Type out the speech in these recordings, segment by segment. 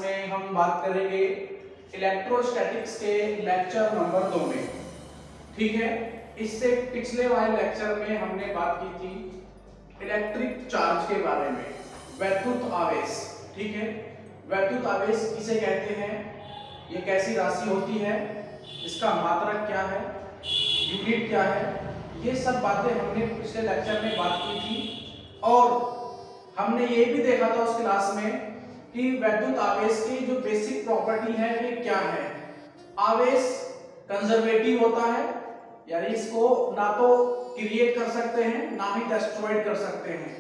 में हम बात करेंगे इलेक्ट्रोस्टैटिक्स के लेक्चर नंबर 2 में। ठीक है, इससे पिछले वाले लेक्चर में हमने बात की थी इलेक्ट्रिक चार्ज के बारे में, वैद्युत आवेश। ठीक है, वैद्युत आवेश किसे कहते हैं, ये कैसी राशि होती है, इसका मात्रक क्या है, यूनिट क्या है, ये सब बातें हमने पिछले लेक्चर में बात की थी। और हमने ये भी देखा था उस क्लास में कि वैद्युत आवेश की जो बेसिक प्रॉपर्टी है ये क्या है। आवेश कंजर्वेटिव होता है, यानी इसको ना तो क्रिएट कर सकते हैं ना ही डिस्ट्रॉयड कर सकते हैं।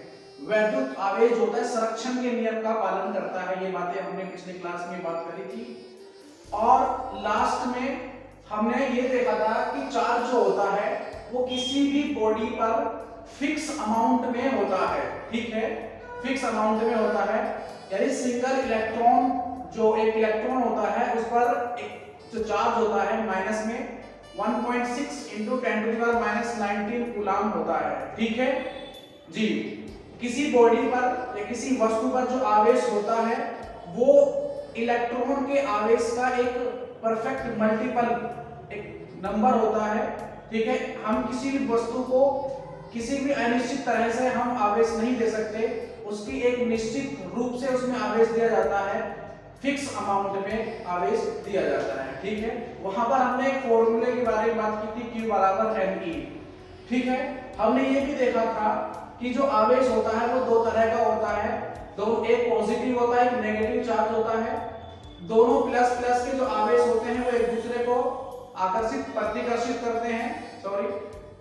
वैद्युत आवेश होता है संरक्षण के नियम का पालन करता है, ये बातें हमने पिछले क्लास में बात करी थी। और लास्ट में हमने ये देखा था कि चार्ज जो होता है वो किसी भी बॉडी पर फिक्स अमाउंट में होता है। ठीक है, फिक्स अमाउंट में होता है, यानी सिंगल इलेक्ट्रॉन, जो एक इलेक्ट्रॉन होता है उस पर एक जो चार्ज होता है माइनस में 1.6 × 10⁻⁻19 कूलम होता है। ठीक है जी, किसी बॉडी पर या किसी वस्तु पर जो आवेश होता है वो इलेक्ट्रॉन के आवेश का एक परफेक्ट मल्टीपल, एक नंबर होता है। ठीक है, हम किसी भी वस्तु को किसी भी अनिश्चित तरह से हम आवेश नहीं दे सकते, उसकी एक निश्चित रूप से उसमें आवेश दिया जाता है, फिक्स अमाउंट में आवेश दिया जाता है। ठीक है, वहां पर हमने एक फॉर्मूले के बारे में बात की थी, Q = mE। ठीक है, हमने ये भी देखा था कि जो आवेश होता है वो दो तरह का होता है, एक पॉजिटिव होता है, एक नेगेटिव चार्ज होता है। दोनों प्लस प्लस के जो आवेश होते हैं वो एक दूसरे को आकर्षित प्रतिकर्षित करते हैं,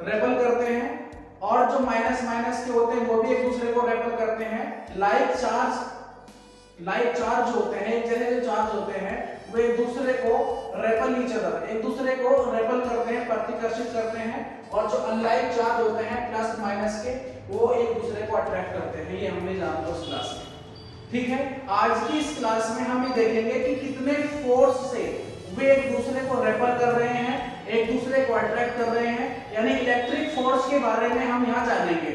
रेपल करते हैं, और जो माइनस माइनस के होते हैं वो भी एक दूसरे को रेपल करते हैं। लाइक चार्ज होते हैं, एक जैसे जो चार्ज होते हैं वो एक दूसरे को रेपल ईच अदर, एक दूसरे को रेपल करते हैं, प्रतिकर्षित करते हैं। और जो अनलाइक चार्ज होते हैं प्लस माइनस के, वो एक दूसरे को अट्रैक्ट करते हैं। ये हमने जाना उस क्लास में। ठीक है, आज की इस क्लास में हम ये देखेंगे कि कितने फोर्स से वे एक दूसरे को रेपल कर रहे हैं, एक दूसरे को अट्रैक्ट कर रहे हैं, यानी इलेक्ट्रिक फोर्स के बारे में हम यहाँ जानेंगे।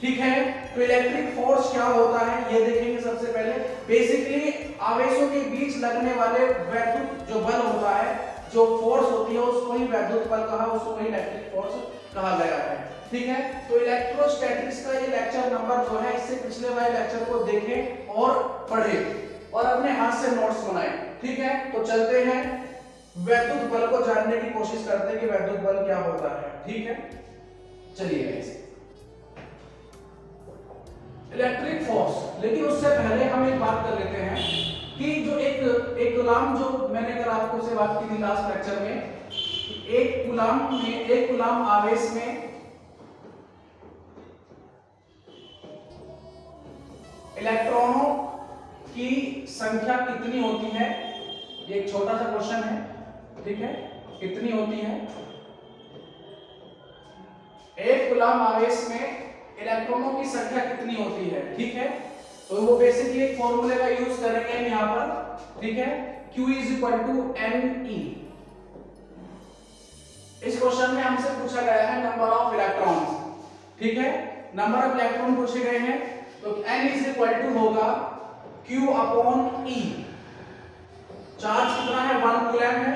ठीक है, तो इलेक्ट्रिक फोर्स क्या होता है ये देखेंगे। सबसे पहले बेसिकली आवेशों के बीच लगने वाले वैद्युत जो बल होता है, जो फोर्स होती है, उसको ही वैद्युत बल कहा, उसको ही इलेक्ट्रिक फोर्स कहा गया है। ठीक है, तो इलेक्ट्रोस्टैटिक्स का ये लेक्चर नंबर जो है, इससे पिछले वाले लेक्चर को देखें और पढ़ें और अपने हाथ से नोट्स बनाएं। ठीक है, तो चलते हैं वैद्युत बल को जानने की कोशिश करते हैं कि वैद्युत बल क्या होता है। ठीक है, चलिए गाइस, इलेक्ट्रिक फोर्स। लेकिन उससे पहले हम एक बात कर लेते हैं कि जो एक कूलम, जो मैंने कल आपको से बात की थी लास्ट लेक्चर में, एक कूलम आवेश में इलेक्ट्रॉनों की संख्या कितनी होती है, ये एक छोटा सा क्वेश्चन है। ठीक है, कितनी होती है एक कूलम आवेश में, इलेक्ट्रॉनों की संख्या कितनी होती है। ठीक है, तो वो बेसिकली एक फॉर्मूले का यूज करेंगे यहां पर। ठीक है, Q = mE। इस क्वेश्चन में हमसे पूछा गया है नंबर ऑफ इलेक्ट्रॉन्स। ठीक है, नंबर ऑफ इलेक्ट्रॉन पूछे गए हैं, तो n = होगा Q/E। चार्ज कितना है, 1 कूलम है,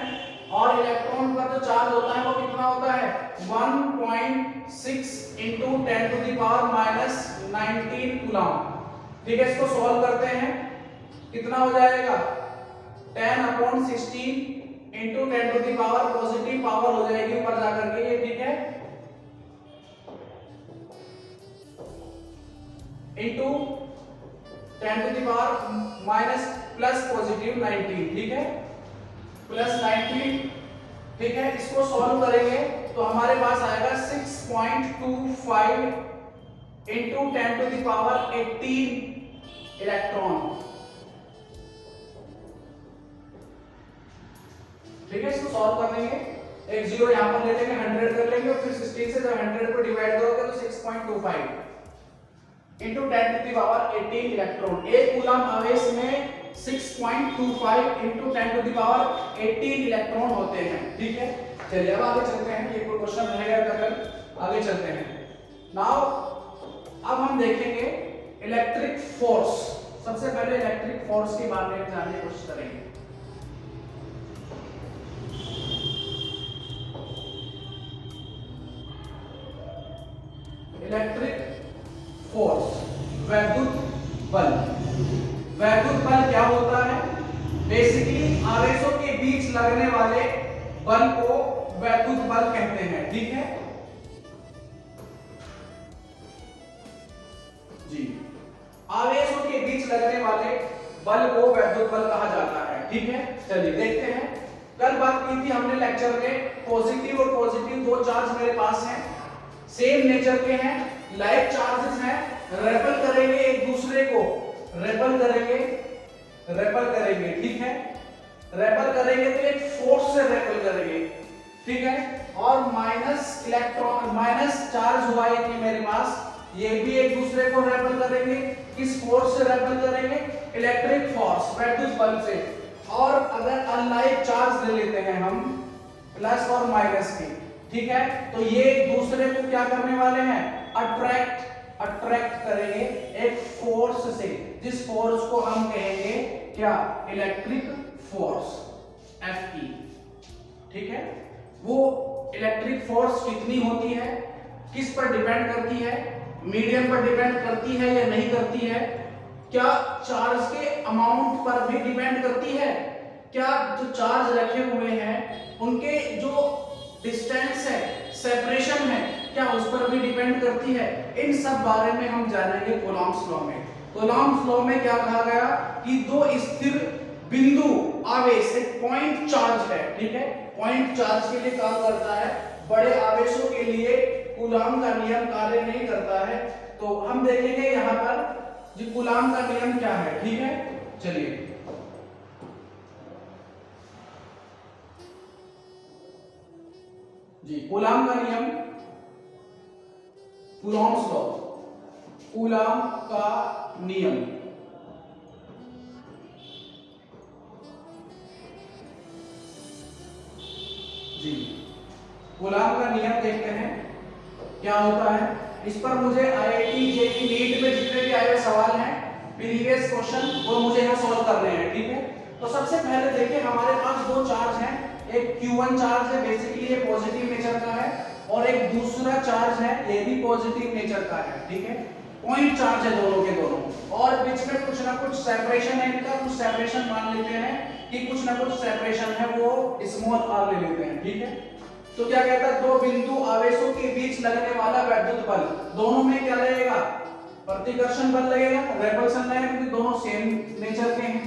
और इलेक्ट्रॉन का जो चार्ज होता है वो कितना होता है, 1.6 × 10⁻⁻19 कूलम। ठीक है, इसको सॉल्व करते हैं, कितना हो जाएगा, 10/16 × 10⁻, पॉजिटिव पावर हो जाएगी ऊपर जाकर के ये। ठीक है, इंटू 10⁻⁻+ +19। ठीक है, +19। ठीक है, इसको सॉल्व करेंगे तो हमारे पास आएगा 6.25 × 10⁻18 इलेक्ट्रॉन। ठीक है, इसको सॉल्व कर लेंगे, एक जीरो यहां पर ले लेंगे, 100 कर लेंगे, और फिर 16 से जब 100 को डिवाइड करोगे तो 6.25 × 10⁻18 इलेक्ट्रॉन। एक कूलम आवेश में 6.25 × 10⁻18 इलेक्ट्रॉन होते हैं। ठीक है, चलिए अब आगे चलते हैं, ये कोई क्वेश्चन रहेगा कल, आगे चलते हैं। नाउ अब हम देखेंगे इलेक्ट्रिक फोर्स। सबसे पहले इलेक्ट्रिक फोर्स के बारे में जानने की कोशिश करेंगे। इलेक्ट्रिक फोर्स, वैद्युत बल। वैद्युत बल क्या होता है? बेसिकली आवेशों के बीच लगने वाले बल को वैद्युत बल कहते हैं। ठीक है जी, आवेशों के बीच लगने वाले बल को वैद्युत बल कहा जाता है। ठीक है, चलिए देखते हैं। कल बात की थी हमने लेक्चर में, पॉजिटिव और पॉजिटिव दो चार्ज मेरे पास हैं, सेम नेचर के हैं, लाइक चार्जेस हैं, रेपल करेंगे एक दूसरे को, रेपल करेंगे। ठीक है, रेपल करेंगे तो एक फोर्स से रेपल करेंगे। ठीक है, और माइनस इलेक्ट्रॉन, माइनस चार्ज हुआ है कि मेरे पास, ये भी एक दूसरे को रेपल करेंगे। किस फोर्स से रेपल करेंगे? इलेक्ट्रिक फोर्स, वैद्युत बल से। और अगर अनलाइक चार्ज ले लेते हैं हम, प्लस और माइनस की, ठीक है, तो ये एक दूसरे को क्या करने वाले हैं? अट्रैक्ट करेंगे एक फोर्स से, जिस फोर्स को हम कहेंगे क्या? Electric force, Fe। ठीक है, वो इलेक्ट्रिक फोर्स कितनी होती है, किस पर डिपेंड करती है? मीडियम पर डिपेंड करती है या नहीं करती है? क्या चार्ज के अमाउंट पर भी डिपेंड करती है? क्या जो चार्ज रखे हुए हैं उनके जो डिस्टेंस है, सेपरेशन है, क्या उस पर भी डिपेंड करती है? इन सब बारे में हम जानेंगे कूलॉम्स लॉ में। कूलॉम्स लॉ में क्या कहा गया कि दो स्थिर बिंदु आवेश, एक पॉइंट चार्ज है। ठीक है, पॉइंट चार्ज के लिए काम करता है, बड़े आवेशों के लिए कूलॉम का नियम कार्य नहीं करता है। तो हम देखेंगे यहाँ पर जी कूलॉम का नियम क्या है। ठीक है, चलिए जी, कूलॉम का नियम, कूलॉम्स लॉ, कूलॉम का नियम। जी, कूलॉम का नियम देखते हैं क्या होता है। इस पर मुझे आईआईटी जेईई नीट में जितने भी आए हुए सवाल हैं, प्रीवियस क्वेश्चन, वो मुझे यहाँ सॉल्व करने हैं। ठीक है, तो सबसे पहले देखिए हमारे पास दो चार्ज हैं, एक Q1 चार्ज है, बेसिकली ये पॉजिटिव नेचर का है, और एक दूसरा चार्ज है, ये भी पॉजिटिव नेचर का है। ठीक है, पॉइंट चार्ज है दोनों के दोनों, और बीच में कुछ ना कुछ सेपरेशन है इनका, कुछ सेपरेशन मान लेते हैं कि कुछ ना कुछ सेपरेशन है, वो स्मॉल r ले लेते हैं। ठीक है, तो क्या कहता है? दो बिंदु आवेशों के बीच लगने वाला वैद्युत बल, दोनों में क्या लगेगा? प्रतिकर्षण बल लगेगा, रेपल्शन लगेगा, क्योंकि दोनों सेम नेचर के हैं,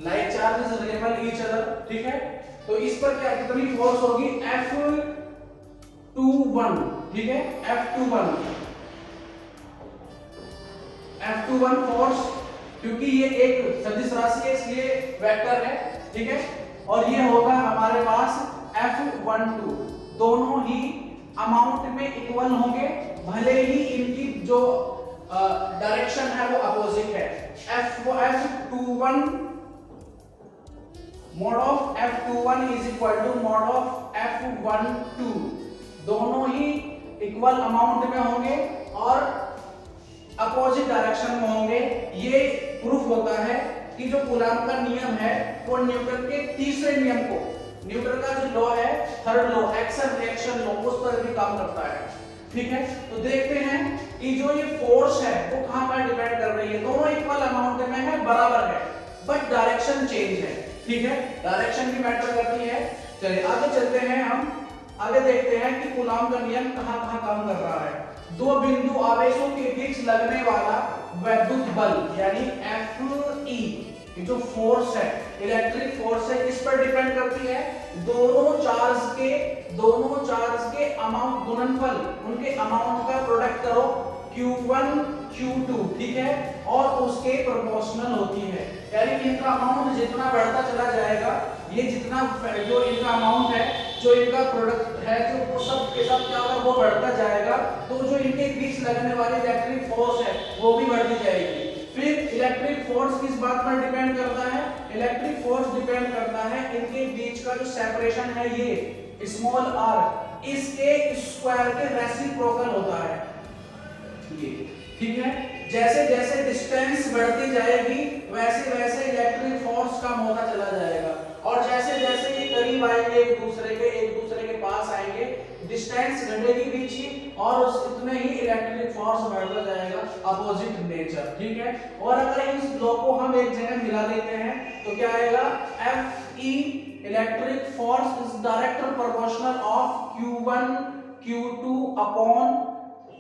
like charges REPL each other. ठीक है, तो इस पर क्या कितनी फोर्स होगी? F21। ठीक है, F21 फोर्स, क्योंकि ये एक सदिश राशि है इसलिए वेक्टर है। ठीक है, और ये होगा हमारे पास F12, दोनों ही अमाउंट में इक्वल होंगे, भले ही इनकी जो डायरेक्शन है वो अपोजिट है। F21 mod of F21 is equal to mod of F12, दोनों ही इक्वल अमाउंट में होंगे और अपोजिट डायरेक्शन में होंगे। ये प्रूफ होता है कि जो कूलॉम का नियम है वो न्यूटन के तीसरे नियम को, न्यूटन का जो लॉ है third law, action reaction law, उस पर भी काम करता है। ठीक है, तो देखते हैं कि जो ये फोर्स है वो कहां पर डिपेंड कर रही है। दोनों इक्वल अमाउंट में है, बराबर है, बट डायरेक्शन चेंज है। ठीक है, डायरेक्शन भी मैटर करती है। चलिए आगे चलते हैं, हम आगे देखते हैं कि कूलॉम का नियम कहां-कहां काम कर रहा है। दो बिंदु आवेशों के बीच लगने वाला वैद्युत बल यानी Fe, ये जो फोर्स है, इलेक्ट्रिक फोर्स है, इस पर डिपेंड करती है दोनों चार्ज के अमाउंट, गुणनफल, उनके अमाउंट का प्रोडक्ट करो Q1 Q2। ठीक है, और उसके प्रोपोर्शनल होती है, यानी इनका अमाउंट जितना बढ़ता चला जाएगा, ये जितना जो इनका अमाउंट है, जो इनका प्रोडक्ट है, जो वो सब के सब क्या होगा, वो बढ़ता जाएगा, तो जो इनके बीच लगने वाली इलेक्ट्रिक फोर्स है वो भी बढ़ती जाएगी। फिर इलेक्ट्रिक फोर्स किस बात पर डिपेंड करता है? इलेक्ट्रिक फोर्स डिपेंड करता है इनके बीच का जो सेपरेशन है, ये स्मॉल r, इसके स्क्वायर के रेसिप्रोकल होता है ये। ठीक है, जैसे जैसे डिस्टेंस बढ़ती जाएगी वैसे वैसे इलेक्ट्रिक फोर्स कम होता चला जाएगा, और जैसे जैसे ये करीब आएंगे एक दूसरे के पास आएंगे, डिस्टेंस घटेगी बीच की, और उस इतने ही इलेक्ट्रिक फोर्स बढ़ता जाएगा, अपोजिट नेचर। ठीक है, और अगर इस लॉ को हम एक जगह मिला देते हैं तो क्या आएगा, Fe electric force is direct proportional of Q1 Q2 upon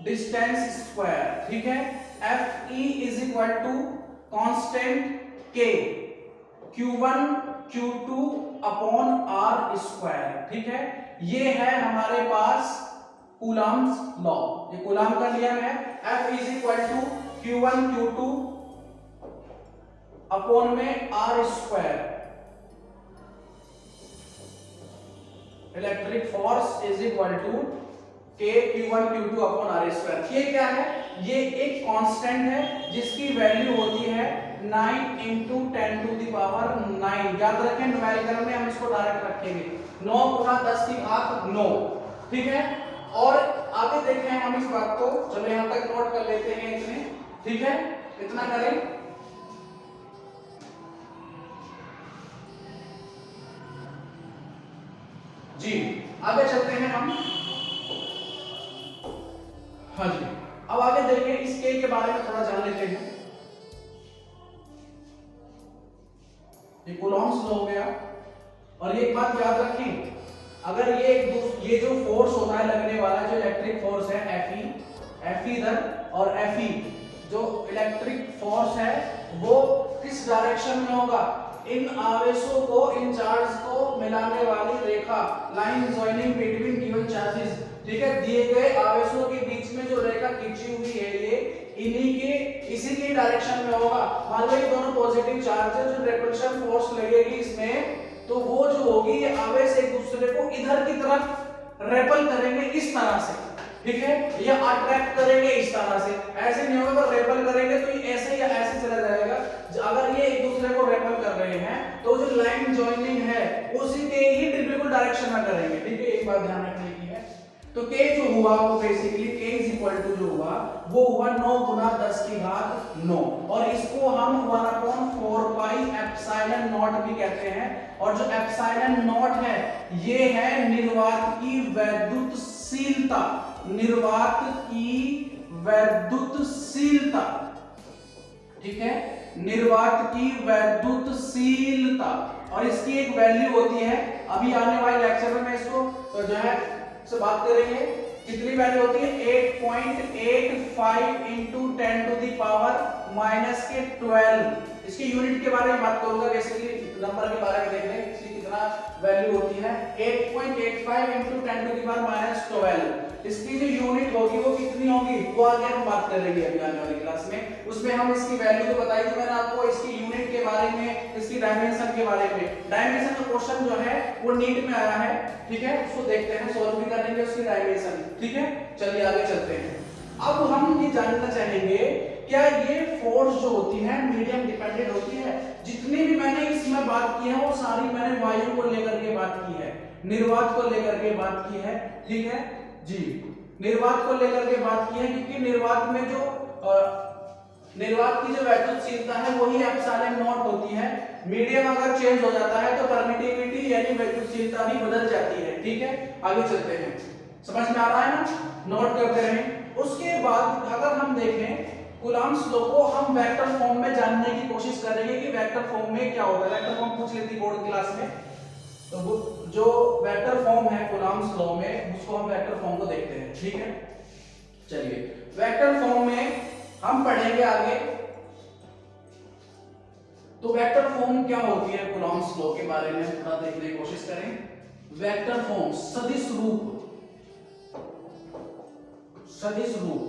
distance square. ठीक है, Fe is equal to constant K Q1 Q2 upon R square. ठीक है, ये है हमारे पास कूलम्ब्स लॉ, ये कूलम्ब का नियम है। F is equal to Q1 Q2 upon में R square, electric force is equal to K Q1 Q2 upon R square. ये क्या है, ये एक कांस्टेंट है जिसकी वैल्यू होती है 9 इंटू 10 टू द पावर 9। याद रखें, न्यूमेरिकल में हम इसको डायरेक्ट रखेंगे 9 गुना 10 की घात 9। ठीक है, और आगे देखें हम इस बात को, चलो यहां तक नोट कर लेते हैं इतने। ठीक है, इतना करें। जी आगे चलते हैं हम। हाँ जी, अब आगे देखें, इस K के बारे में थोड़ा जान लेते हैं। ये कूलॉम्ब्स लॉ हो गया, और एक बात याद रखें, अगर ये जो फोर्स होता है लगने वाला, जो इलेक्ट्रिक फोर्स है Fe इधर और Fe, जो इलेक्ट्रिक फोर्स है वो किस डायरेक्शन में होगा, इन आवेशों को, इन चार्ज को मिलाने वाली रेखा, line joining between given charges. ठीक है, दिए गए आवेशों के बीच में जो रेखा खींची हुई है ये इसी की डायरेक्शन में होगा। मान लो ये दोनों पॉजिटिव चार्ज है, जो रिपल्शन फोर्स लगेगी इसमें, तो वो जो होगी ये आवेश एक दूसरे को इधर की तरफ रेपल करेंगे इस तरह से। ठीक है, या अट्रैक्ट करेंगे इस तरह से, ऐसे नहीं होगा। अगर रेपल करेंगे तो ये ऐसे या ऐसे चला जाएगा। अगर ये एक दूसरे को रेपल कर रहे हैं तो जो लाइन जॉइनिंग है उसी के ही बिल्कुल डायरेक्शन में करेंगे। ठीक है, एक बात ध्यान रखने की है। तो K जो हुआ वो basically K is equal to जो हुआ वो हुआ 9 गुना 10 की घात 9, और इसको हम 1/4 पाई एप्सिलॉन नॉट भी कहते हैं। और जो एप्सिलॉन नॉट है ये है निर्वात की वैद्युतशीलता, निर्वात की वैद्युतशीलता। ठीक है, निर्वात की वैद्युतशीलता, और इसकी एक वैल्यू होती है, अभी आने वाले लेक्चर में मैं इसको तो जो है से बात करेंगे। कितनी वैल्यू होती है, 8.85 into 10 to the power minus के 12। इसकी यूनिट के बारे में बात करूंगा, बेसिकली नंबर के बारे में देख लें इसकी कितना वैल्यू होती है। 8.85 into 10 to the power minus 12, इसकी जो यूनिट होगी वो कितनी होगी वो आगे हम बात करेंगे अभी आने वाली क्लास में। उसमें हम इसकी वैल्यू तो बताई थी मैंने आपको, इसकी यूनिट के बारे में, इसकी डायमेंशन के बारे में। डायमेंशन का क्वेश्चन जो है वो नीट में आया है। ठीक है, उसको देखते हैं, सोल्व भी करेंगे उसकी डायमेंशन। ठीक है, चलिए आगे चलते हैं। अब हम ये जानना चाहेंगे क्या ये फोर्स जो होती है मीडियम डिपेंडेंट होती है। जितनी भी मैंने इसमें बात की है वो सारी मैंने वायु को लेकर के बात की है, निर्वात को लेकर के बात की है। ठीक है जी, निर्वात को लेकर के बात की है, क्योंकि निर्वात में जो निर्वात की जो वैद्युतशीलता है वही एप्सिलॉन नॉट होती है। मीडियम अगर चेंज हो जाता है तो परमिटिविटी यानी वैद्युतशीलता भी बदल जाती है। ठीक है, आगे चलते हैं, समझ में आ रहा है ना, नोट करते रहें। उसके बाद अगर हम देखें कूलॉम्ब्स लॉ को, हम वेक्टर फॉर्म में जानने की कोशिश करेंगे कि वेक्टर फॉर्म में क्या होगा। वेक्टर फॉर्म पूछ लेती बोर्ड क्लास में, तो जो वेक्टर फॉर्म है कूलॉम्ब्स लॉ में उसको हम वेक्टर फॉर्म को देखते हैं। ठीक है, चलिए वेक्टर फॉर्म में हम पढ़ेंगे आगे। तो वेक्टर फॉर्म क्या होती है कूलॉम्ब्स लॉ के बारे में थोड़ा देखने की कोशिश करें। वेक्टर फॉर्म सदिश रूप, सदिश रूप,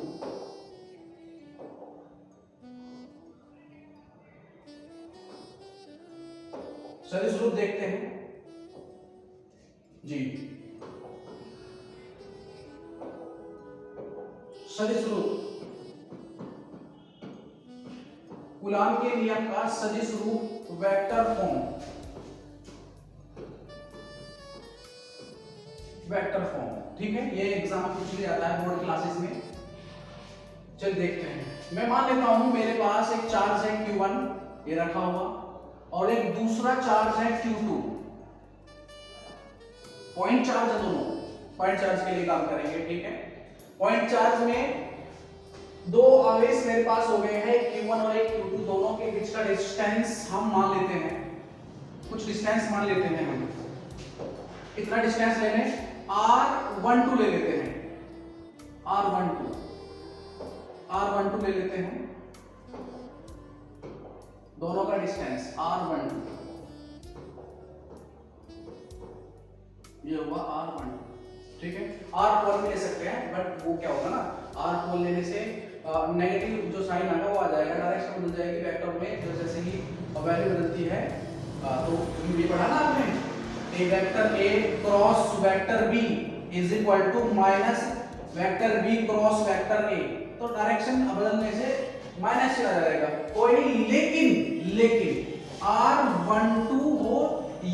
सदिश रूप देखते हैं जी। सदिश रूप, कूलॉम के नियम का सदिश रूप वेक्टर फॉर्म, वेक्टर फॉर्म। ठीक है, ये एग्जाम पूछ लिया जाता है बोर्ड क्लासेस में। चल देखते हैं। मैं मान लेता हूं मेरे पास एक चार्ज है Q1 ये रखा हुआ और एक दूसरा चार्ज है Q2, पॉइंट चार्ज है, दोनों पॉइंट चार्ज के लिए काम करेंगे, ठीक है। पॉइंट चार्ज में दो आवेश मेरे पास हो गए हैं, Q1 और एक Q2, दोनों के बीच का डिस्टेंस हम मान लेते हैं, कुछ डिस्टेंस मान लेते हैं हम, इतना डिस्टेंस ले लें, R12 ले लेते हैं, R12 ले लेते हैं, दोनों का डिस्टेंस R12, ये हुआ R12, ठीक है। R12 भी ले सकते हैं, बट वो क्या होगा ना, R12 लेने से नेगेटिव जो साइन आएगा वो आ जाएगा, डायरेक्शन बदल जाएगी वेक्टर में, जैसे ही वैल्यू बदलती है। तो ये पढ़ा ना आपने, A vector A cross vector B is equal to minus vector B cross vector A, तो डायरेक्शन बदलने से माइनस चला जाएगा, कोई नहीं, लेकिन R12 हो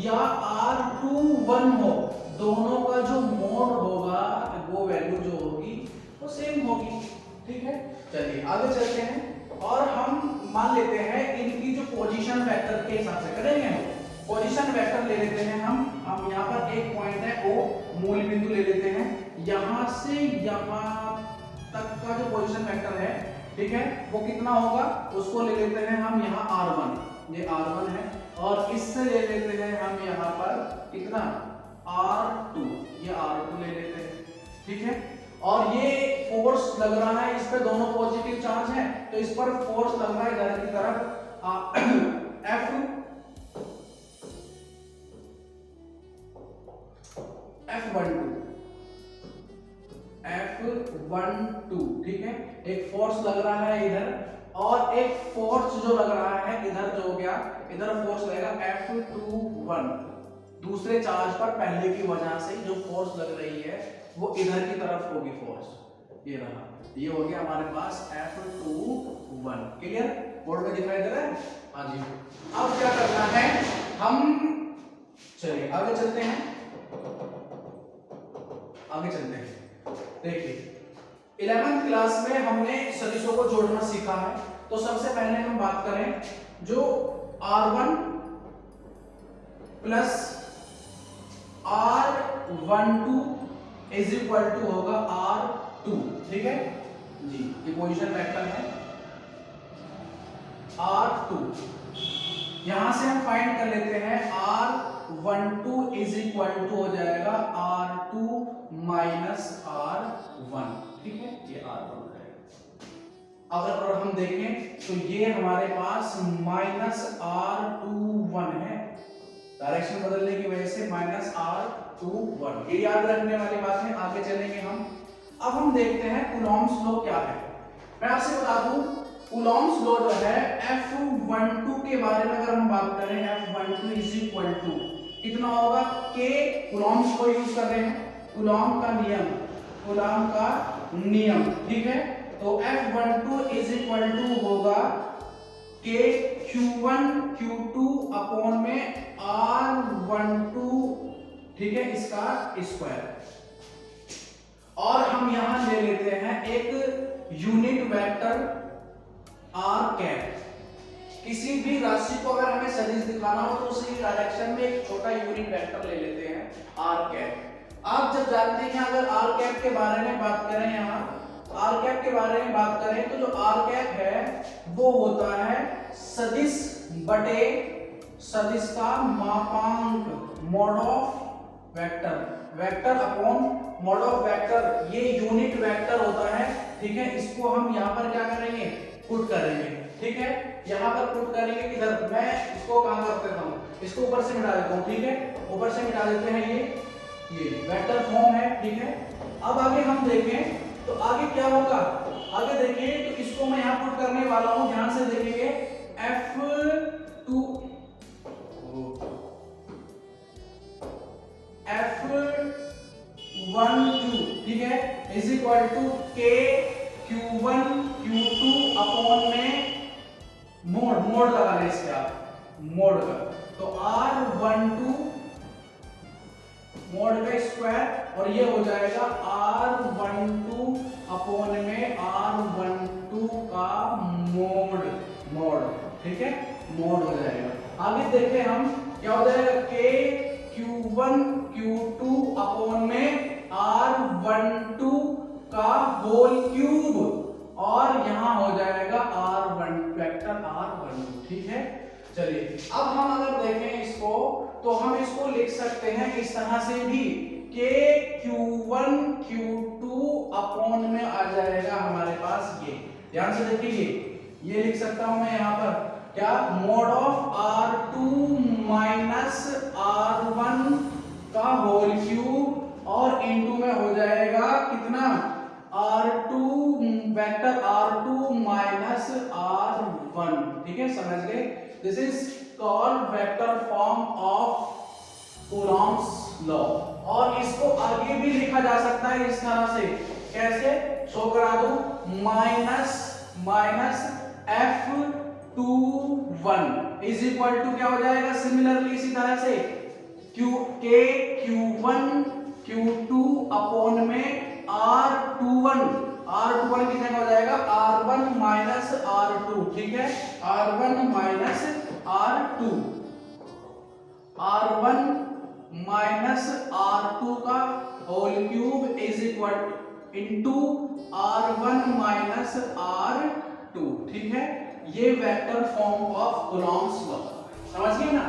या R21 हो, दोनों का जो मोड होगा वो वैल्यू जो होगी वो सेम होगी, ठीक है। चलिए आगे चलते हैं और हम मान लेते हैं इनकी जो पोजीशन वेक्टर के हिसाब से करेंगे, हम पोजीशन वेक्टर ले लेते हैं, हम यहाँ पर एक पॉइंट है O मूल बिंदु ले लेते हैं, यहाँ से यहाँ तक का जो पोजीशन वेक्टर है, ठीक है, वो कितना होगा उसको ले लेते हैं हम यहाँ R1, ये R1 है, और इससे ले लेते हैं हम यहाँ पर कितना R2, ये R2 ले लेते हैं, ठीक है। और ये फोर्स लग रहा है, इस पे दोनों पॉजिटिव चार्ज है, तो इस पर फोर्स लग रहा है इधर की तरफ F12, ठीक है, एक फोर्स लग रहा है इधर, और एक फोर्स जो लग रहा है इधर, जो हो गया इधर फोर्स लगेगा F21, दूसरे चार्ज पर पहले की वजह से जो फोर्स लग रही है वो इधर की तरफ होगी फोर्स, ये रहा, ये हो गया हमारे पास F21, क्लियर, बोर्ड में दिखाई दे रहा है, हाँ जी। अब क्या करना है, हम चलिए आगे चलते हैं, देखिए 11th क्लास में हमने सदिशों को जोड़ना सीखा है, तो सबसे पहले हम बात करें जो R1 plus R12 is equal to होगा R2, ठीक है जी, ये पोजीशन वेक्टर है R2, यहां से हम फाइंड कर लेते हैं R12 इज इक्वल टू हो जाएगा R2 माइनस R1, ठीक है, ये R1 है। अगर हम देखें तो ये हमारे पास माइनस R21 है, डायरेक्शन बदलने की वजह से माइनस R21, ये याद रखने वाली बात है। आगे चलेंगे हम, अब हम देखते हैं कूलॉम्स लॉ क्या है। मैं आपसे बता दूं कूलॉम्स लॉ जो है F12 के बारे में अगर हम बात करें, F12 इज इक्वल टू कितना होगा, K, कूलॉम्स को यूज कर रहे हैं, कूलॉम का नियम, ठीक है, तो F12 इज इक्वल टू होगा K Q1 Q2 अपॉन में R12, ठीक है, इसका स्क्वायर, और हम यहां ले लेते हैं एक यूनिट वेक्टर R कैप। किसी भी राशि को अगर हमें सदिश दिखाना हो तो उसी डायरेक्शन में एक छोटा यूनिट वेक्टर ले लेते हैं R कैप। आप जब जानते हैं अगर R कैप के बारे में बात करें, यहाँ R कैप के बारे में बात करें तो जो R कैप है वो होता है सदिश बटे सदिश का मापांक, mode of vector, vector upon mode of vector, ये यूनिट वेक्टर होता है, ठीक है। इसको हम यहाँ पर क्या करेंगे, पुट करेंगे, ठीक है, यहाँ पर पुट करेंगे किधर, मैं इसको कहाँ कर देता हूँ, इसको ऊपर से मिटा देता हूँ, ठीक है, ऊपर से मिटा देते हैं, ये वेक्टर फॉर्म है, ठीक है। अब आगे हम देखें तो आगे क्या होगा, आगे देखिए तो इसको मैं यहाँ पुट करने वाला हूँ, ध्यान से देखिए F12, ठीक है, is equal to K Q1 Q2 upon में मोड लगा रहे इसके आप, मोड का, तो R12 मोड का स्क्वायर और ये हो जाएगा R12 अपॉन में R12 का मोड, ठीक है, मोड हो जाएगा। आगे देखें हम क्या हो जाएगा, K Q1 Q2 अपॉन में R12 का होल क्यूब और यहाँ हो जाएगा R1 वेक्टर R12, ठीक है। चलिए अब हम अगर देखें इसको तो हम इसको लिख सकते हैं इस तरह से भी, K Q1 Q2 अपॉन में आ जाएगा हमारे पास ये, ध्यान से देखिए ये लिख सकता हूं मैं यहाँ पर क्या, mode of R2 minus R1 का होल क्यूब और इनटू में हो जाएगा कितना, R2 vector R2 minus R1, ठीक है, समझ गए। This is called vector form of Coulomb's law. और इसको आगे भी लिखा जा सकता है इस तरह से, कैसे शो करा दो, minus F21 is equal to क्या हो जाएगा, सिमिलरली इसी तरह से K Q1 Q2 अपॉन में R21 की जगह हो जाएगा R1 माइनस R2, ठीक है, R1 minus R2, R1 minus R2 का whole cube is equal into R1 minus R2, ठीक है। ये vector form of Coulomb's law, समझ गए ना।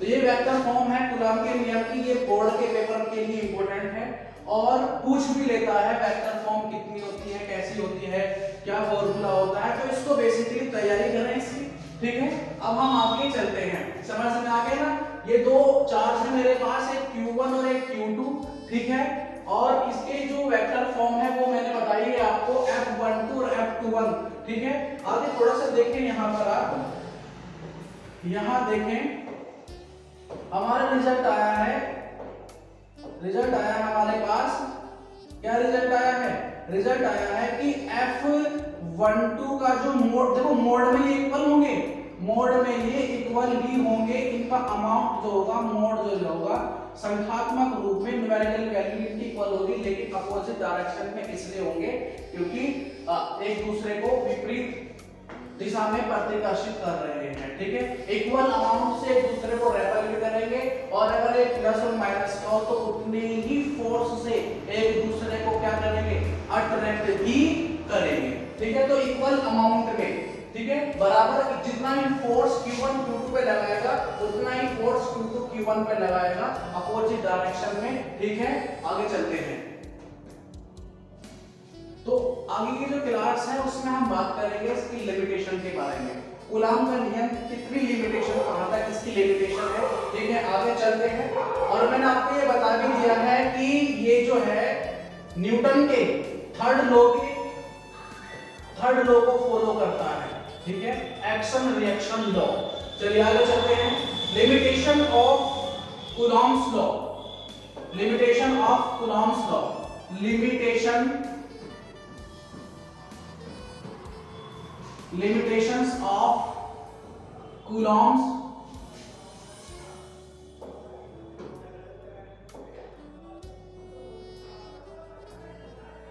तो ये वेक्टर फॉर्म है कूलॉम के नियम की, ये बोर्ड के पेपर के लिए इंपॉर्टेंट है और पूछ भी लेता है वेक्टर फॉर्म कितनी होती है, कैसी होती है, क्या फॉर्मूला होता है, तो इसको बेसिकली तैयारी करें इसकी, ठीक है। अब हम आगे चलते हैं, समझ में आ गया ना। ये दो चार्ज है मेरे पास, एक Q1 और एक Q2, ठीक है, और इसके जो वेक्टर फॉर्म है वो मैंने बताई है आपको, F12 और F21, ठीक है। आगे थोड़ा सा देखें यहाँ पर, आप यहाँ देखें हमारा रिजल्ट आया है, हमारे पास क्या रिजल्ट आया है, रिजल्ट आया है कि F12 का जो मोड, देखो मोड में ये इक्वल होंगे, मोड में ये इक्वल ही होंगे, इनका अमाउंट जो होगा, मोड जो होगा संख्यात्मक रूप में न्यूमेरिकल वैल्यू इनकी इक्वल होगी, लेकिन अपोजिट डायरेक्शन में इसलिए होंगे क्योंकि एक दूसरे को विपरीत दिशा में प्रतिकर्षित कर रहे हैं, ठीक है। इक्वल अमाउंट से एक दूसरे को रेपेल भी करेंगे और अगर एक प्लस और माइनस का हो तो उतने ही फोर्स से एक दूसरे को क्या करेंगे, अट्रैक्ट भी करेंगे, ठीक है। तो इक्वल अमाउंट में, ठीक है, बराबर जितना ही फोर्स Q1 Q2 पे लगाएगा उतना ही फोर्स Q2 Q1 पे लगाएगा अपोजिट डायरेक्शन में, ठीक है। आगे चलते हैं, तो आगे की जो क्लास है उसमें हम बात करेंगे इसकी लिमिटेशन के बारे में, कूलॉम का नियम कितनी लिमिटेशन, कहां तक इसकी लिमिटेशन है, ठीक है। आगे चलते हैं, और मैंने आपको ये बता भी दिया है कि ये जो है न्यूटन के थर्ड लॉ को फॉलो करता है, ठीक है, एक्शन रिएक्शन लॉ। चलिए आगे चलते हैं, limitation of Coulomb's law, limitations of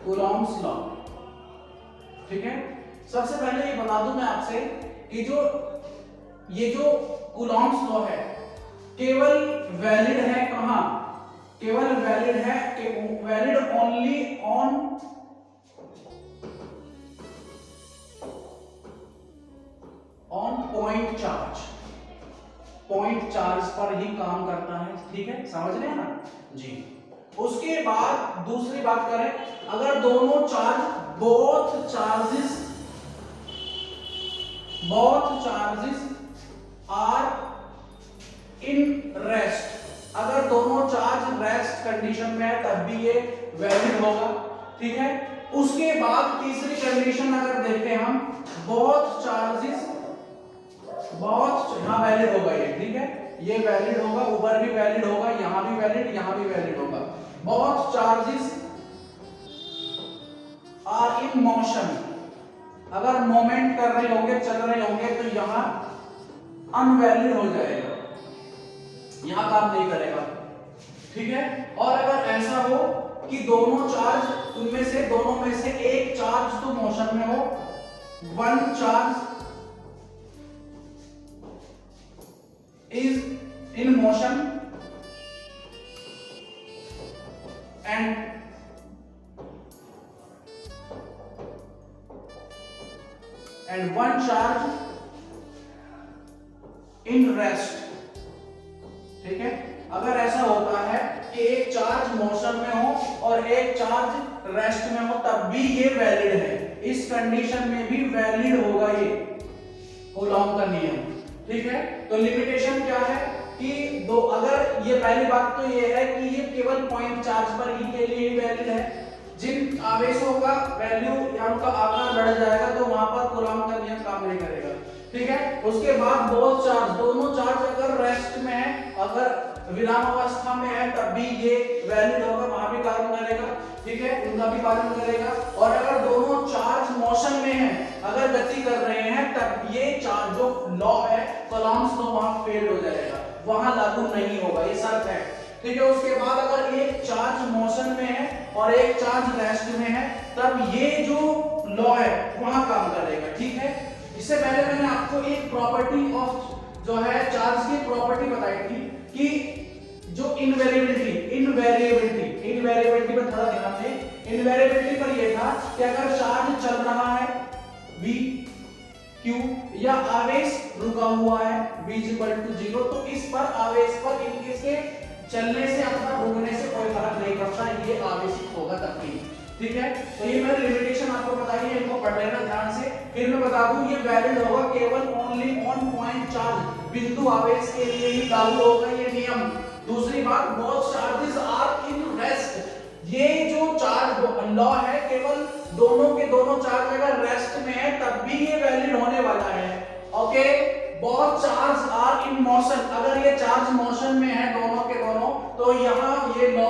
Coulomb's law, ठीक है। सबसे पहले ये बता दूं मैं आपसे कि ये जो कूलॉम्स लॉ है केवल वैलिड है कहां, केवल वैलिड है कि valid only on point charge पर ही काम करता है, ठीक है, समझ रहे हैं ना जी। उसके बाद दूसरी बात करें, अगर दोनों charge both charges are in rest, अगर दोनों चार्ज रेस्ट कंडीशन में है तब भी ये वैलिड होगा, ठीक है। उसके बाद तीसरी कंडीशन अगर देखें हम, बोथ चार्जेस, यहां वैलिड होगा ये, ठीक है, ये वैलिड होगा, ऊपर भी वैलिड होगा, यहां भी वैलिड, यहां भी वैलिड होगा। Both charges are in motion, अगर मोमेंट कर रहे होंगे, चल रहे होंगे, तो यहां अनवैलिड हो जाएगा, यहां काम नहीं करेगा, ठीक है। और अगर ऐसा हो कि दोनों चार्ज उनमें से दोनों में से एक चार्ज तो मोशन में हो, one charge is in motion and one charge in rest। ठीक है, अगर ऐसा होता है कि एक चार्ज मोशन में हो और एक चार्ज रेस्ट में हो तब भी ये वैलिड है, इस कंडीशन में भी वैलिड होगा ये कूलॉम का नियम। ठीक है, तो लिमिटेशन क्या है कि दो, अगर ये पहली बात तो ये है कि ये केवल पॉइंट चार्ज पर ही के लिए ही वैलिड है। जिन आवेशों का वैल्यू या उनका आकार बढ़ जाएगा तो वहां पर कूलॉम का नियम काम नहीं करेगा। ठीक है, उसके बाद बोथ चार्ज, दोनों चार्ज अगर रेस्ट में है, अगर विराम अवस्था में है तब भी ये वैलिड होगा, वहां भी काम करेगा। ठीक है, उनका भी पालन करेगा। और अगर दोनों चार्ज मोशन में है, अगर गति कर रहे हैं तब ये चार्ज जो लॉ है कूलॉम्स लॉ वहां फेल हो जाएगा, वहां लागू नहीं होगा, ये शर्त है। ठीक है, उसके बाद अगर एक चार्ज मोशन में है और एक चार्ज रेस्ट में है तब ये जो लॉ है वहां काम करेगा। ठीक है, इससे पहले मैंने आपको एक प्रॉपर्टी ऑफ जो है चार्ज की प्रॉपर्टी बताई थी कि जो इनवेरिएबिलिटी पर थोड़ा ध्यान दें। इनवेरिएबिलिटी पर यह था कि अगर चार्ज चल रहा है V Q या आवेश रुका हुआ है V = 0 तो इस पर आवेश पर इनके चलने से अथवा रुकने से कोई फर्क नहीं पड़ता, ये आवेशित होगा तब भी। ठीक है, तो ये मैंने लिमिटेशन आपको बताई है, इनको पढ़ लेना ध्यान से। फिर मैं बता दूं ये वैलिड होगा केवल ओनली ऑन पॉइंट चार्ज, बिंदु आवेश के लिए ही लागू होगा ये नियम। दूसरी बात, both charges are in rest, ये जो चार्ज लॉ है केवल दोनों के दोनों चार्ज अगर रेस्ट में है तब भी ये वैलिड होने वाला है। Okay, both charge are in motion, अगर ये चार्ज मोशन में है दोनों के दोनों तो यहाँ ये लॉ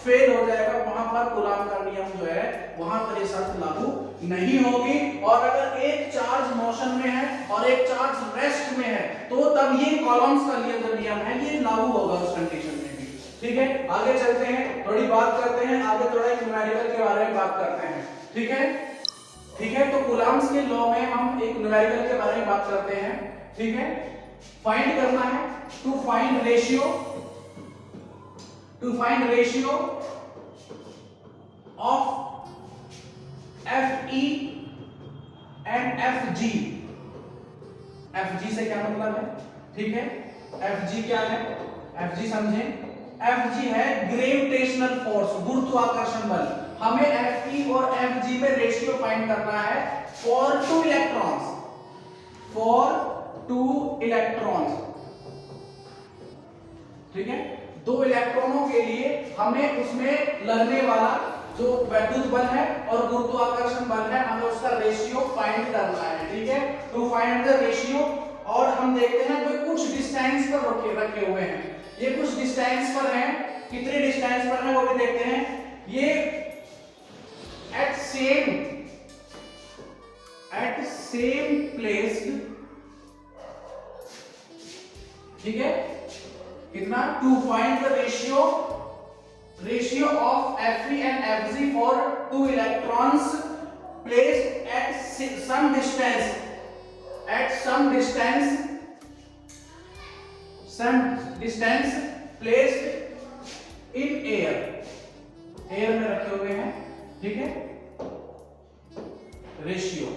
फेल हो जाएगा, वहां पर कूलॉम का नियम जो है वहां पर ये शर्त लागू नहीं होगी। और अगर एक चार्ज मोशन में है और एक चार्ज रेस्ट में है तो तब ये कॉलम्स का जो नियम है ये लागू होगा उस कंडीशन में भी। ठीक है, आगे चलते हैं, थोड़ी बात करते हैं, आगे थोड़ा न्यूमेरिकल के बारे में बात करते हैं। ठीक है, ठीक है, तो कूलम्स के लॉ में हम एक न्यूमेरिकल के बारे में बात करते हैं। ठीक है, फाइंड करना है to find ratio of Fe and Fg। Fg से क्या मतलब है? ठीक है, Fg क्या है? Fg समझें, Fg है ग्रेविटेशनल फोर्स, गुरुत्वाकर्षण बल। हमें Fe और Fg में रेशियो फाइंड करना है फॉर टू इलेक्ट्रॉन्स। ठीक है, दो इलेक्ट्रॉनों के लिए हमें उसमें लगने वाला जो वैद्युत बल है और गुरुत्वाकर्षण बल है हमें उसका रेशियो फाइंड करना है। ठीक है, टू फाइंड द रेशियो। और हम देखते हैं वे कुछ डिस्टेंस पर रखे हुए हैं, ये कुछ डिस्टेंस पर हैं, कितने डिस्टेंस पर है वो भी देखते हैं। ये एट सेम प्लेस्ड, ठीक है, कितना, to find the ratio of Fe and Fg for two electrons placed at some distance placed in air में रखे हुए हैं। ठीक है, रेशियो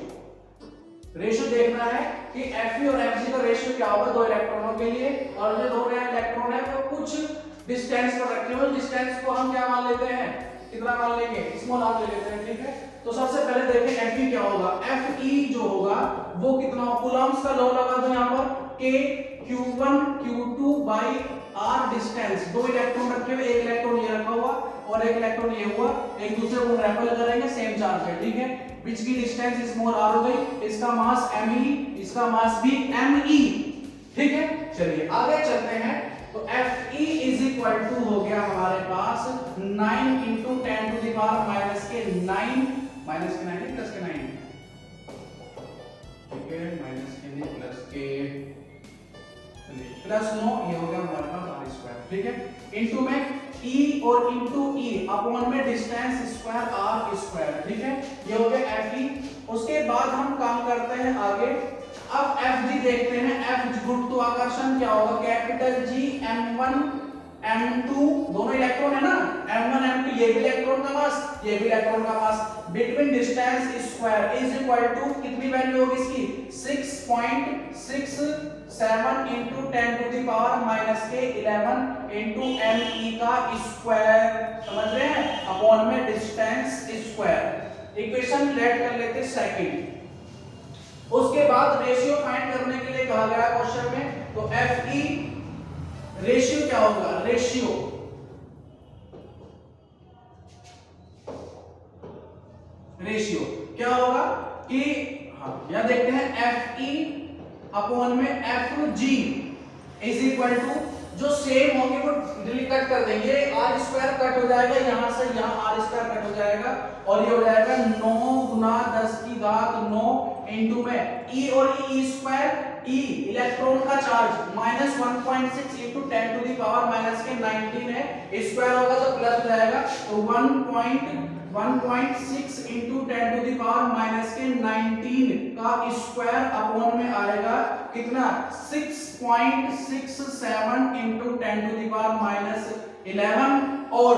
देखना है कि Fe और Fg का रेशियो क्या होगा दो इलेक्ट्रॉनों के लिए, और जो दोनों इलेक्ट्रॉन है वो कुछ डिस्टेंस पर रखे हुए, डिस्टेंस को हम क्या मान लेते हैं, कितना मान लेंगे, स्मॉल r ले लेते हैं। ठीक है, तो सबसे पहले देखें Fe क्या होगा। Fe जो होगा वो कितना, कूलम्स का लॉ लगा दो यहाँ पर, K Q1 Q2 by r distance, दो इलेक्ट्रॉन रखे हुए, एक इलेक्ट्रॉन ये रखा हुआ और एक इलेक्ट्रॉन ये हुआ, एक दूसरे को रेपेल करेंगे, सेम चार्ज है। ठीक है, बीच की डिस्टेंस स्मॉल r हो गई, इसका मास me, इसका मास भी me। ठीक है, चलिए आगे चलते हैं। तो Fe इज इक्वल टू हो गया हमारे पास 9 × 10⁻⁻⁹ प्लस के 9। ठीक है, -के प्लस के प्लस 9 ये हो गया हमारे पास आर स्क्वायर, ठीक है। इनटू में ई और इनटू ई अपॉन में डिस्टेंस स्क्वायर आर स्क्वायर, ठीक है। ये हो गया एफ ई। उसके बाद हम काम करते हैं आगे। अब एफ जी देखते हैं। एफ गुरुत्वाकर्षण क्या होगा, कैपिटल जी m1 m2 दोनों इलेक्ट्रॉन है ना, m1 m2 ये भी इलेक्ट्रॉन का मास ये भी इलेक्ट्रॉन का mass, between distance square is equal to कितनी वैल्यू होगी इसकी 6.67 into 10 to the power minus के 11 into me का स्क्वायर, समझ रहे हैं, अपॉन में डिस्टेंस स्क्वायर। इक्वेशन लेट कर लेते सेकंड। उसके बाद रेशियो फाइंड करने के लिए कहा गया क्वेश्चन में, तो एफ ई रेशियो क्या होगा, रेशियो क्या होगा कि हाँ यहां देखते हैं एफ ई अपॉन में F G is equal to, जो सेम होगी वो डिलीट कट कर देंगे, आर स्क्वायर कट हो जाएगा, यहां से यहां आर स्क्वायर कट हो जाएगा और ये हो जाएगा 9 गुना 10 की घात 9 इनटू में ई और ई स्क्वायर, ई इलेक्ट्रॉन का charge minus 1.6 into 10 to the power minus के 19 है, स्क्वायर होगा तो प्लस हो जाएगा, तो 1.6 into 10 to the power minus के 19 का स्क्वायर अपॉन में आएगा कितना 6.67 into 10 to the power minus 11 और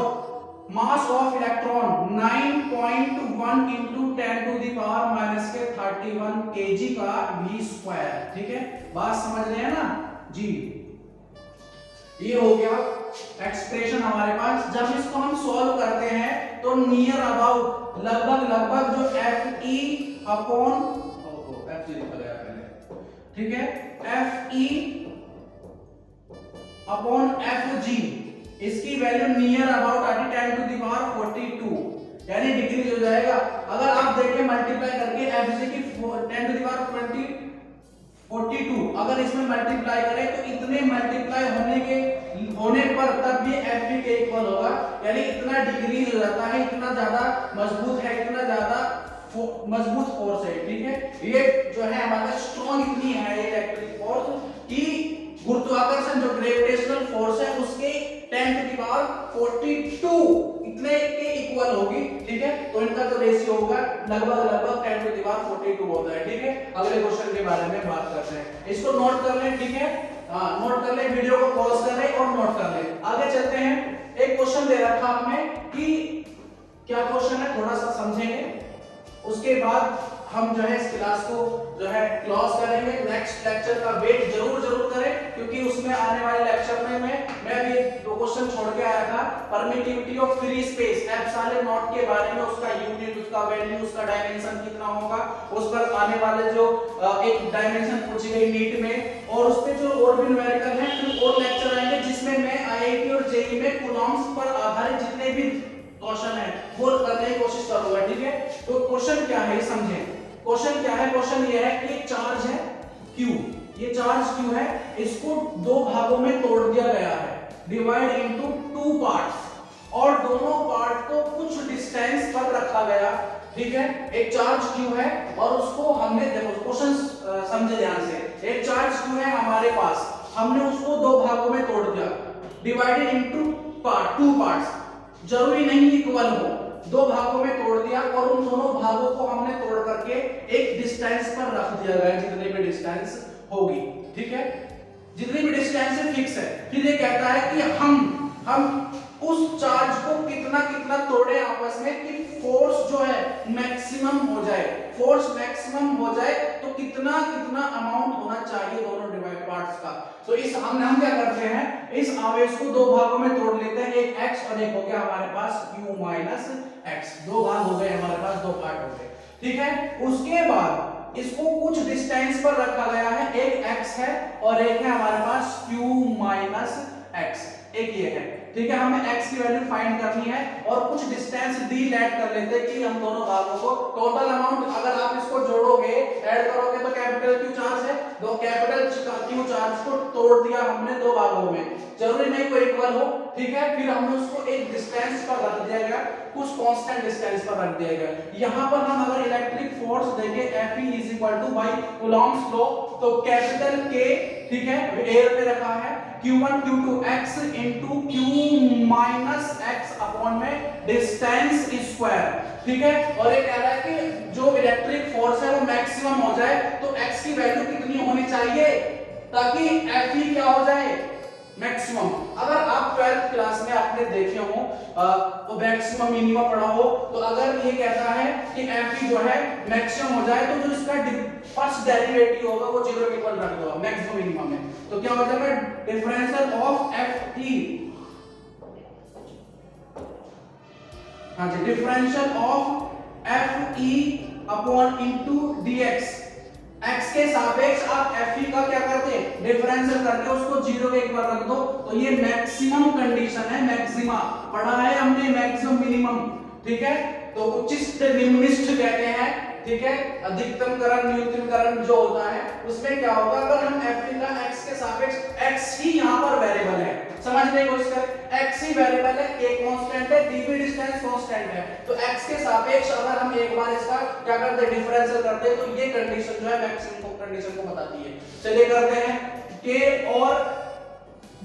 mass of electron 9.1 into 10 to the power minus के 31 केजी का v स्क्वायर, ठीक है। बात समझ रहे हैं ना जी। ये हो गया एक्सप्रेशन हमारे पास। जब इसको हम सॉल्व करते हैं तो नियर अबाउट लगभग जो F E upon F G लिखा गया पहले, ठीक है, F E upon F G इसकी वैल्यू नियर अबाउट आती 10 टू द पावर 42 यानी डिक्रीज हो जाएगा। अगर आप देखें मल्टीप्लाई करके एफ जी की 10 टू द पावर 42 अगर इसमें मल्टीप्लाई करें तो इतने मल्टीप्लाई होने पर तब ये एफ के इक्वल होगा, यानी इतना डिक्रीज हो जाता है, इतना ज्यादा मजबूत है, इतना ज्यादा मजबूत फोर्स है, ठीक है। ये जो है हमारा स्ट्रॉन्ग इतनी है ये इलेक्ट्रिक फोर्स कि गुरुत्वाकर्षण जो ग्रेविटेशनल फोर्स है उसके 10 टू द पावर 42 इतने के इक्वल होगी, ठीक है। तो इनका जो रेशियो होगा लगभग 10 टू द पावर 42 होता है, ठीक है। अगले क्वेश्चन के बारे में बात करते हैं, इसको नोट कर लें, ठीक है। नोट कर लें, वीडियो को पॉज कर लें और नोट कर लें। आगे चलते हैं। एक क्वेश्चन दे रखा हमें कि क्या क्वेश्चन है थोड़ा सा समझेंगे, उसके बाद हम जो है इस क्लास को जो है क्लोज करेंगे। नेक्स्ट लेक्चर का वेट जरूर करें क्योंकि उसमें आने वाले लेक्चर में मैं अभी दो क्वेश्चन छोड़ के आया था, permittivity of free space epsilon not के बारे में, उसका यूनिट, उसका वैल्यू, उसका डायमेंशन कितना होगा, उस पर आने वाले जो एक डायमेंशन पूछी गई नीट में, और उस पे जो और भी न्यूमेरिकल है फिर और लेक्चर आएंगे जिसमें मैं आईआईटी और जेईई में कूलॉम्स पर आधारित जितने भी क्वेश्चन है वो करने की कोशिश करूंगा, ठीक है। तो क्वेश्चन क्या है समझें। क्वेश्चन क्या है, क्वेश्चन ये है कि चार्ज है Q, ये चार्ज Q है, इसको दो भागों में तोड़ दिया गया है, डिवाइड इनटू 2 पार्ट्स, और दोनों पार्ट को कुछ डिस्टेंस पर रखा गया, ठीक है। एक चार्ज Q है और उसको हमने, देखो क्वेश्चन समझे ध्यान से, एक चार्ज Q है हमारे पास, हमने उसको दो भागों में तोड़ दिया, डिवाइडेड इनटू 2 पार्ट्स, जरूरी नहीं इक्वल हो, दो भागों में तोड़ दिया और उन दोनों भागों को हमने तोड़ करके एक डिस्टेंस पर रख दिया गया, जितनी भी डिस्टेंस होगी, ठीक है, जितनी भी डिस्टेंस है फिक्स है। फिर ये कहता है कि हम उस चार्ज को कितना तोड़े आपस में कि फोर्स जो है मैक्सिमम हो जाए, फोर्स मैक्सिमम हो जाए तो कितना अमाउंट होना चाहिए दोनों डिवाइड पार्ट्स का। तो इस हम क्या करते हैं, इस आवेश को दो भागों में तोड़ लेते हैं, एक x और एक हो गया हमारे पास q माइनस x, दो भाग हो गए हमारे पास, दो पार्ट हो गए, ठीक है। उसके बाद इसको कुछ डिस्टेंस पर रखा गया है, एक x है और एक है हमारे पास q माइनस x, एक ये है, ठीक है। हमें x की वैल्यू फाइंड करनी है और कुछ डिस्टेंस d लेट कर लेते हैं कि हम दोनों भागों को टोटल अमाउंट, अगर आप इसको जोड़ोगे ऐड करोगे तो कैपिटल Q चार्ज है, दो कैपिटल Q चार्ज को तोड़ दिया हमने दो भागों में, जरूरी नहीं कोई इक्वल हो, ठीक है। फिर हमने उसको एक डिस्टेंस पर रख दिया गया, कुछ कांस्टेंट डिस्टेंस पर रख दिया गया। यहां पर हम अगर इलेक्ट्रिक फोर्स देखें Fe = बाय कूलॉम्स लॉ, तो कैपिटल K ठीक है, एयर पे रखा है Q1 Q2 x into Q minus x upon में डिस्टेंस स्क्वायर, ठीक है। और ये कह रहा है कि जो इलेक्ट्रिक फोर्स है वो मैक्सिमम हो जाए, तो x की वैल्यू कितनी होनी चाहिए ताकि Fe क्या हो जाए, मैक्सिमम। अगर आप 12th क्लास में आपने देखे हो वो मैक्सिमम मिनिमम पढ़ा हो, तो अगर ये कहता है कि Fe जो है मैक्सिमम हो जाए, तो जो इसका फर्स्ट डेरिवेटिव होगा वो 0 के इक्वल रख दो मैक्सिमम मिनिमम में, तो क्या हो जाएगा डिफरेंशियल ऑफ Fe, हाँ जी, differential of Fe upon into dx। x के सापेक्ष आप Fe का क्या करते हैं, डिफरेंशियल करके उसको 0 के इक्वल रख दो, तो ये मैक्सिमम कंडीशन है, मैक्सिमा पढ़ा है हमने, मैक्सिमम मिनिमम, ठीक है। तो उच्चिष्ट निम्निष्ठ कहते हैं, ठीक है, अधिकतम करण न्यूनतम करण जो होता है उसमें क्या होगा, अगर हम Fe का x के सापेक्ष, x ही यहां पर वेरिएबल है, समझने की कोशिश करें, x ही वेरिएबल है, एक कांस्टेंट है, dv डिस्टेंस कांस्टेंट है, तो x के सापेक्ष अगर हम एक बार इसका क्या करते हैं, डिफरेंशियल करते हैं, तो ये कंडीशन जो है मैक्सिमम कंडीशन को बताती है। चलिए करते हैं, k और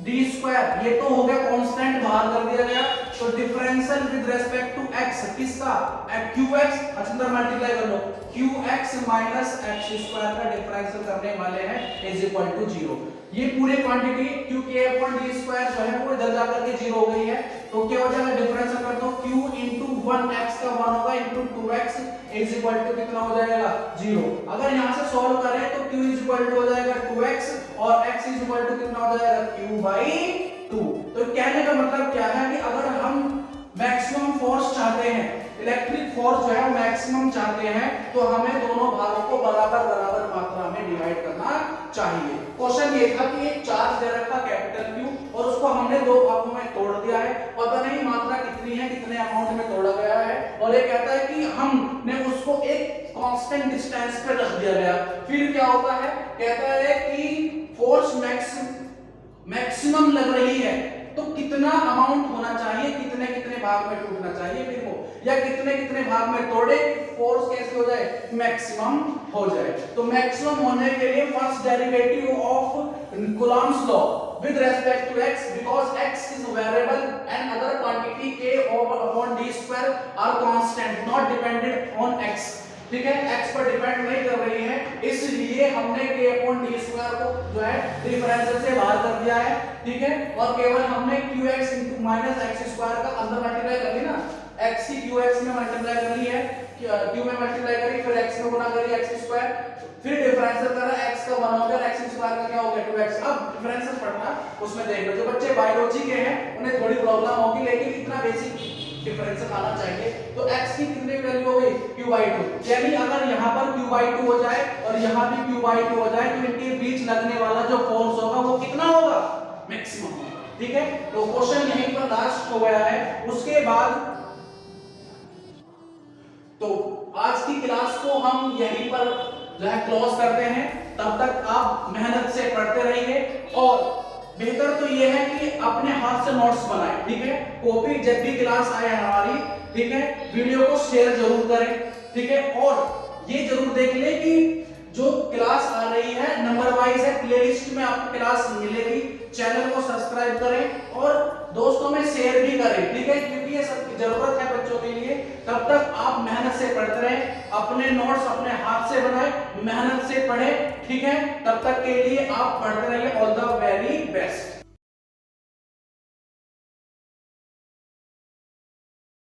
d स्क्वायर, ये तो हो गया कांस्टेंट, बाहर कर दिया गया, तो differential with respect to x किसका, qx, अच्छा मल्टीप्लाई कर लो, qx माइनस x स्क्वायर का डिफरेंशियल करने वाले हैं इज इक्वल टू 0। ये पूरी quantity q k upon d square जो है वो इधर जाकर के 0 हो गई है, तो क्या हो जाएगा, डिफरेंशियल कर दो, q इनटू 1x का 1 होगा into 2x is equal to कितना हो जाएगा, 0। अगर यहां से सॉल्व करें तो q इज इक्वल टू हो जाएगा 2x और x इज इक्वल टू कितना हो जाएगा, q बाई 2। तो कहने का मतलब क्या है कि अगर हम मैक्सिमम फोर्स चाहते हैं, इलेक्ट्रिक फोर्स जो है मैक्सिमम चाहते हैं, तो हमें दोनों भागों को बराबर बराबर मात्रा में डिवाइड करना चाहिए। क्वेश्चन ये था कि एक चार्ज दे रखा कैपिटल Q और उसको हमने दो भागों में तोड़ दिया है, पता नहीं मात्रा कितनी है, कितने अमाउंट में तोड़ा गया है, और ये कहता है कि हमने उसको एक कांस्टेंट डिस्टेंस पे रख दिया गया। फिर क्या होता है, कहता है कि फोर्स मैक्सिमम लग रही है, तो कितना अमाउंट होना चाहिए, कितने कितने भाग में टूटना चाहिए फिर वो, या कितने कितने भाग में तोड़े फोर्स कैसे हो जाए, मैक्सिमम हो जाए। तो मैक्सिमम होने के लिए first derivative of Coulomb's law with respect to x, because x is a variable and other quantity k over upon d square are constant, not dependent on x, ठीक है, x पर depend नहीं कर रही है, इसलिए हमने k upon d square को जो है डिफरेंशियल से बाहर कर दिया है, ठीक है, और केवल हमने qx into minus x square का अंदर मल्टीप्लाई कर ली ना, x की qx में मल्टीप्लाई कर ली है, q में मल्टीप्लाई करी, फिर x में गुणा करी x स्क्वायर, फिर डिफरेंशियल करा, x का 1 हो गया, x स्क्वायर का क्या हो गया 2x। अब डिफरेंशियल पढ़ना उसमें देख लो, जो बच्चे बायोलॉजी के हैं उन्हें थोड़ी प्रॉब्लम होगी, लेकिन इतना बेसिक डिफरेंशियल आना चाहिए। तो x की कितनी वैल्यू हो गई, q/2, यानी अगर यहां पर q/2 हो जाए और यहां भी q/2 हो जाए, तो इनके बीच लगने वाला जो फोर्स होगा वो कितना होगा, मैक्सिमम, ठीक है। तो क्वेश्चन यहीं पर लास्ट हो गया है। उसके बाद तो आज की क्लास को हम यहीं पर जो है क्लोज करते हैं, तब तक आप मेहनत से पढ़ते रहिए, और बेहतर तो यह है कि अपने हाथ से नोट्स बनाएं, ठीक है। कॉपी जब भी क्लास आए हमारी, ठीक है, वीडियो को शेयर जरूर करें, ठीक है, और ये जरूर देख लें कि जो क्लास आ रही है नंबर वाइज है, प्लेलिस्ट में आपको क्लास मिलेगी, चैनल को सब्सक्राइब करें और दोस्तों में शेयर भी करें, ठीक है, क्योंकि ये सब की जरूरत है बच्चों के लिए। तब तक आप मेहनत से पढ़ते रहें, अपने नोट्स अपने हाथ से बनाएं, मेहनत से पढ़ें, ठीक है। तब तक के लिए आप पढ़ते रहिए। All the very best.